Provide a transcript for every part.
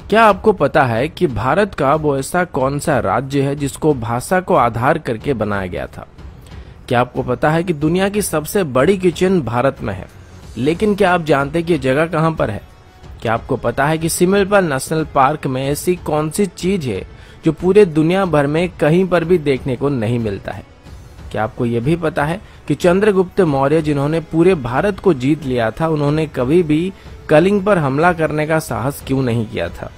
क्या आपको पता है कि भारत का वो ऐसा कौन सा राज्य है जिसको भाषा को आधार करके बनाया गया था? क्या आपको पता है कि दुनिया की सबसे बड़ी किचन भारत में है, लेकिन क्या आप जानते हैं कि ये जगह कहां पर है? क्या आपको पता है कि सिमलपाल नेशनल पार्क में ऐसी कौन सी चीज है जो पूरे दुनिया भर में कहीं पर भी देखने को नहीं मिलता है? क्या आपको ये भी पता है कि चंद्रगुप्त मौर्य, जिन्होंने पूरे भारत को जीत लिया था, उन्होंने कभी भी कलिंग पर हमला करने का साहस क्यों नहीं किया था?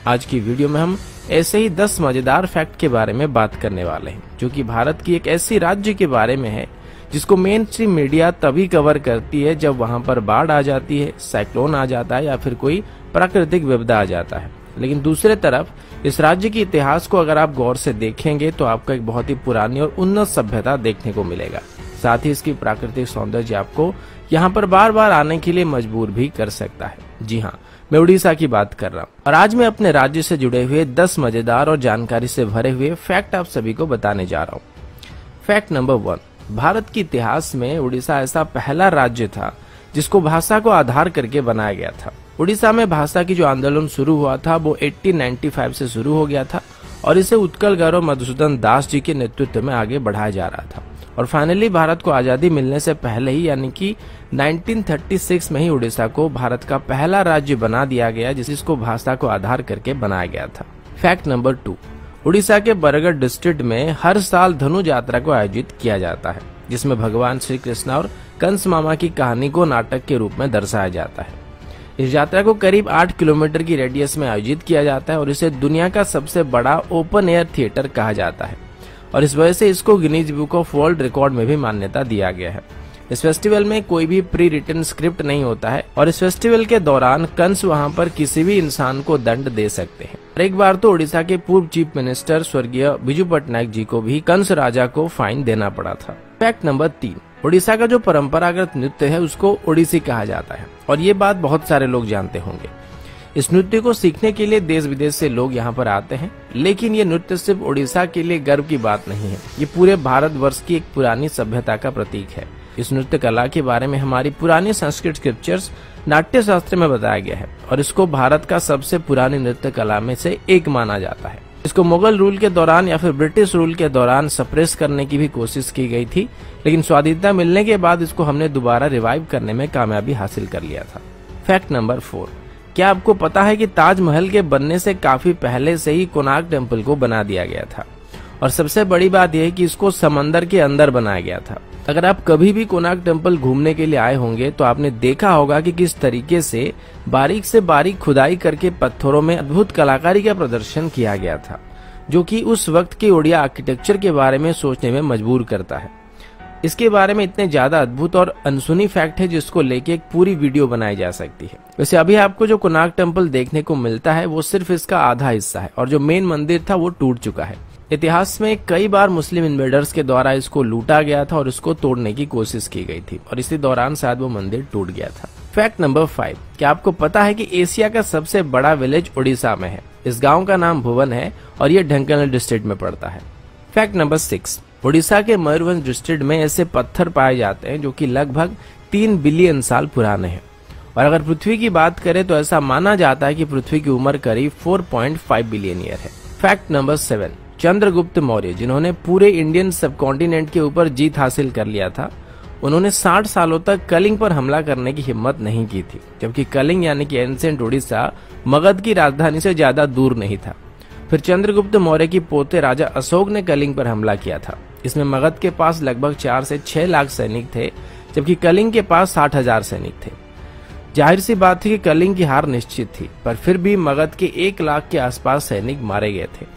आज की वीडियो में हम ऐसे ही 10 मजेदार फैक्ट के बारे में बात करने वाले हैं, जो कि भारत की एक ऐसी राज्य के बारे में है जिसको मेन स्ट्रीम मीडिया तभी कवर करती है जब वहां पर बाढ़ आ जाती है, साइक्लोन आ जाता है या फिर कोई प्राकृतिक विपदा आ जाता है। लेकिन दूसरे तरफ इस राज्य के इतिहास को अगर आप गौर से देखेंगे तो आपको एक बहुत ही पुरानी और उन्नत सभ्यता देखने को मिलेगा। साथ ही इसकी प्राकृतिक सौंदर्य आपको यहाँ पर बार बार आने के लिए मजबूर भी कर सकता है। जी हाँ, मैं उड़ीसा की बात कर रहा हूँ और आज मैं अपने राज्य से जुड़े हुए 10 मजेदार और जानकारी से भरे हुए फैक्ट आप सभी को बताने जा रहा हूँ। फैक्ट नंबर 1, भारत के इतिहास में उड़ीसा ऐसा पहला राज्य था जिसको भाषा को आधार करके बनाया गया था। उड़ीसा में भाषा की जो आंदोलन शुरू हुआ था वो 1895 से शुरू हो गया था और इसे उत्कल गौरव मधुसूदन दास जी के नेतृत्व में आगे बढ़ाया जा रहा था। और फाइनली भारत को आजादी मिलने से पहले ही, यानी कि 1936 में ही उड़ीसा को भारत का पहला राज्य बना दिया गया जिसको भाषा को आधार करके बनाया गया था। फैक्ट नंबर 2, उड़ीसा के बरगढ़ डिस्ट्रिक्ट में हर साल धनु यात्रा को आयोजित किया जाता है, जिसमें भगवान श्री कृष्ण और कंस मामा की कहानी को नाटक के रूप में दर्शाया जाता है। इस यात्रा को करीब 8 किलोमीटर की रेडियस में आयोजित किया जाता है और इसे दुनिया का सबसे बड़ा ओपन एयर थिएटर कहा जाता है और इस वजह से इसको Guinness book of world record में भी मान्यता दिया गया है। इस फेस्टिवल में कोई भी प्री रिटन स्क्रिप्ट नहीं होता है और इस फेस्टिवल के दौरान कंस वहां पर किसी भी इंसान को दंड दे सकते हैं। और एक बार तो उड़ीसा के पूर्व चीफ मिनिस्टर स्वर्गीय बिजू पटनायक जी को भी कंस राजा को फाइन देना पड़ा था। फैक्ट नंबर 3, उड़ीसा का जो परंपरागत नृत्य है उसको ओडिसी कहा जाता है और ये बात बहुत सारे लोग जानते होंगे। इस नृत्य को सीखने के लिए देश विदेश से लोग यहाँ पर आते हैं, लेकिन ये नृत्य सिर्फ उड़ीसा के लिए गर्व की बात नहीं है, ये पूरे भारतवर्ष की एक पुरानी सभ्यता का प्रतीक है। इस नृत्य कला के बारे में हमारी पुरानी संस्कृत स्क्रिप्चर्स नाट्य शास्त्र में बताया गया है और इसको भारत का सबसे पुरानी नृत्य कला में से एक माना जाता है। इसको मुगल रूल के दौरान या फिर ब्रिटिश रूल के दौरान सप्रेस करने की भी कोशिश की गई थी, लेकिन स्वाधीनता मिलने के बाद इसको हमने दोबारा रिवाइव करने में कामयाबी हासिल कर लिया था। फैक्ट नंबर 4, क्या आपको पता है कि ताजमहल के बनने से काफी पहले से ही कोणार्क टेम्पल को बना दिया गया था और सबसे बड़ी बात यह है कि इसको समंदर के अंदर बनाया गया था। अगर आप कभी भी कोणार्क टेम्पल घूमने के लिए आए होंगे तो आपने देखा होगा कि किस तरीके से बारीक खुदाई करके पत्थरों में अद्भुत कलाकारी का प्रदर्शन किया गया था, जो कि उस वक्त के ओडिया आर्किटेक्चर के बारे में सोचने में मजबूर करता है। इसके बारे में इतने ज्यादा अद्भुत और अनसुनी फैक्ट है जिसको लेके एक पूरी वीडियो बनाई जा सकती है। वैसे अभी आपको जो कोणार्क टेम्पल देखने को मिलता है वो सिर्फ इसका आधा हिस्सा है और जो मेन मंदिर था वो टूट चुका है। इतिहास में कई बार मुस्लिम इन्वेडर्स के द्वारा इसको लूटा गया था और इसको तोड़ने की कोशिश की गई थी और इसी दौरान शायद वो मंदिर टूट गया था। फैक्ट नंबर 5, क्या आपको पता है कि एशिया का सबसे बड़ा विलेज उड़ीसा में है? इस गांव का नाम भुवन है और ये ढेंकानाल डिस्ट्रिक्ट में पड़ता है। फैक्ट नंबर 6, उड़ीसा के मयूरभंज डिस्ट्रिक्ट में ऐसे पत्थर पाए जाते हैं जो कि लगभग 3 बिलियन साल पुराने हैं और अगर पृथ्वी की बात करें तो ऐसा माना जाता है कि पृथ्वी की उम्र करीब 4.5 बिलियन ईयर है। फैक्ट नंबर 7, चंद्रगुप्त मौर्य, जिन्होंने पूरे इंडियन सबकॉन्टिनेंट के ऊपर जीत हासिल कर लिया था, उन्होंने 60 सालों तक कलिंग पर हमला करने की हिम्मत नहीं की थी, जबकि कलिंग यानी कि एंशिएंट उड़ीसा मगध की राजधानी से ज्यादा दूर नहीं था। फिर चंद्रगुप्त मौर्य की पोते राजा अशोक ने कलिंग पर हमला किया था। इसमें मगध के पास लगभग 4 से 6 लाख सैनिक थे, जबकि कलिंग के पास 60,000 सैनिक थे। जाहिर सी बात थी कि कलिंग की हार निश्चित थी, पर फिर भी मगध के 1 लाख के आसपास सैनिक मारे गए थे।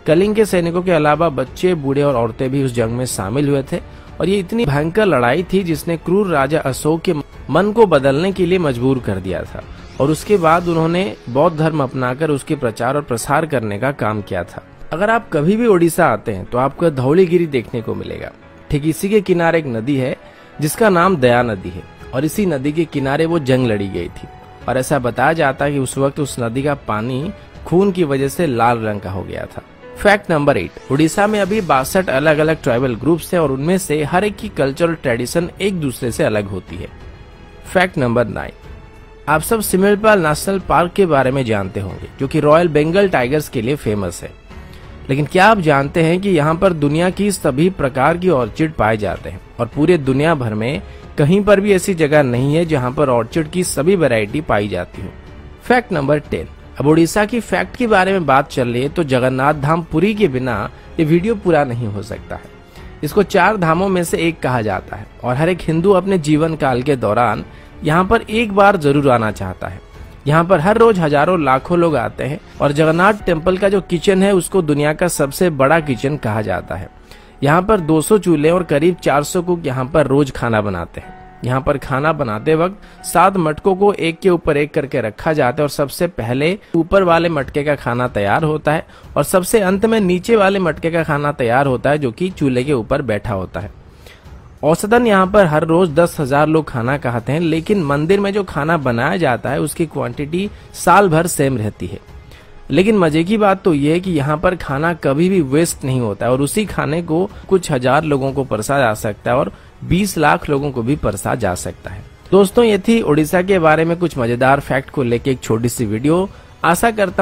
कलिंग के सैनिकों के अलावा बच्चे, बूढ़े और औरतें भी उस जंग में शामिल हुए थे और ये इतनी भयंकर लड़ाई थी जिसने क्रूर राजा अशोक के मन को बदलने के लिए मजबूर कर दिया था और उसके बाद उन्होंने बौद्ध धर्म अपनाकर उसके प्रचार और प्रसार करने का काम किया था। अगर आप कभी भी उड़ीसा आते हैं तो आपको धौलीगिरी देखने को मिलेगा। ठीक इसी के किनारे एक नदी है जिसका नाम दया नदी है और इसी नदी के किनारे वो जंग लड़ी गई थी और ऐसा बताया जाता है कि उस वक्त उस नदी का पानी खून की वजह से लाल रंग का हो गया था। फैक्ट नंबर 8, उड़ीसा में अभी 62 अलग अलग ट्राइबल ग्रुप्स हैं और उनमें से हर एक की कल्चरल ट्रेडिशन एक दूसरे से अलग होती है। फैक्ट नंबर 9, आप सब सिमलपाल नेशनल पार्क के बारे में जानते होंगे, जो कि रॉयल बंगाल टाइगर्स के लिए फेमस है। लेकिन क्या आप जानते हैं कि यहाँ पर दुनिया की सभी प्रकार की ऑर्चिड पाए जाते हैं और पूरे दुनिया भर में कहीं पर भी ऐसी जगह नहीं है जहाँ पर ऑर्चिड की सभी वैरायटी पाई जाती हो। Fact number 10। अब उड़ीसा की फैक्ट के बारे में बात चल रही है तो जगन्नाथ धाम पुरी के बिना ये वीडियो पूरा नहीं हो सकता है। इसको 4 धामों में से एक कहा जाता है और हर एक हिंदू अपने जीवन काल के दौरान यहाँ पर एक बार जरूर आना चाहता है। यहाँ पर हर रोज हजारों लाखों लोग आते हैं और जगन्नाथ टेम्पल का जो किचन है उसको दुनिया का सबसे बड़ा किचन कहा जाता है। यहाँ पर 200 चूल्हे और करीब 400 कुक यहाँ पर रोज खाना बनाते हैं। यहाँ पर खाना बनाते वक्त 7 मटकों को एक के ऊपर एक करके रखा जाता है और सबसे पहले ऊपर वाले मटके का खाना तैयार होता है और सबसे अंत में नीचे वाले मटके का खाना तैयार होता है, जो कि चूल्हे के ऊपर बैठा होता है। औसतन यहाँ पर हर रोज 10,000 लोग खाना खाते हैं, लेकिन मंदिर में जो खाना बनाया जाता है उसकी क्वांटिटी साल भर सेम रहती है। लेकिन मजे की बात तो ये है कि यहाँ पर खाना कभी भी वेस्ट नहीं होता है और उसी खाने को कुछ हजार लोगों को परसा जा सकता है और 20 लाख लोगों को भी परसा जा सकता है। दोस्तों, ये थी उड़ीसा के बारे में कुछ मजेदार फैक्ट को लेके एक छोटी सी वीडियो। आशा करता हूँ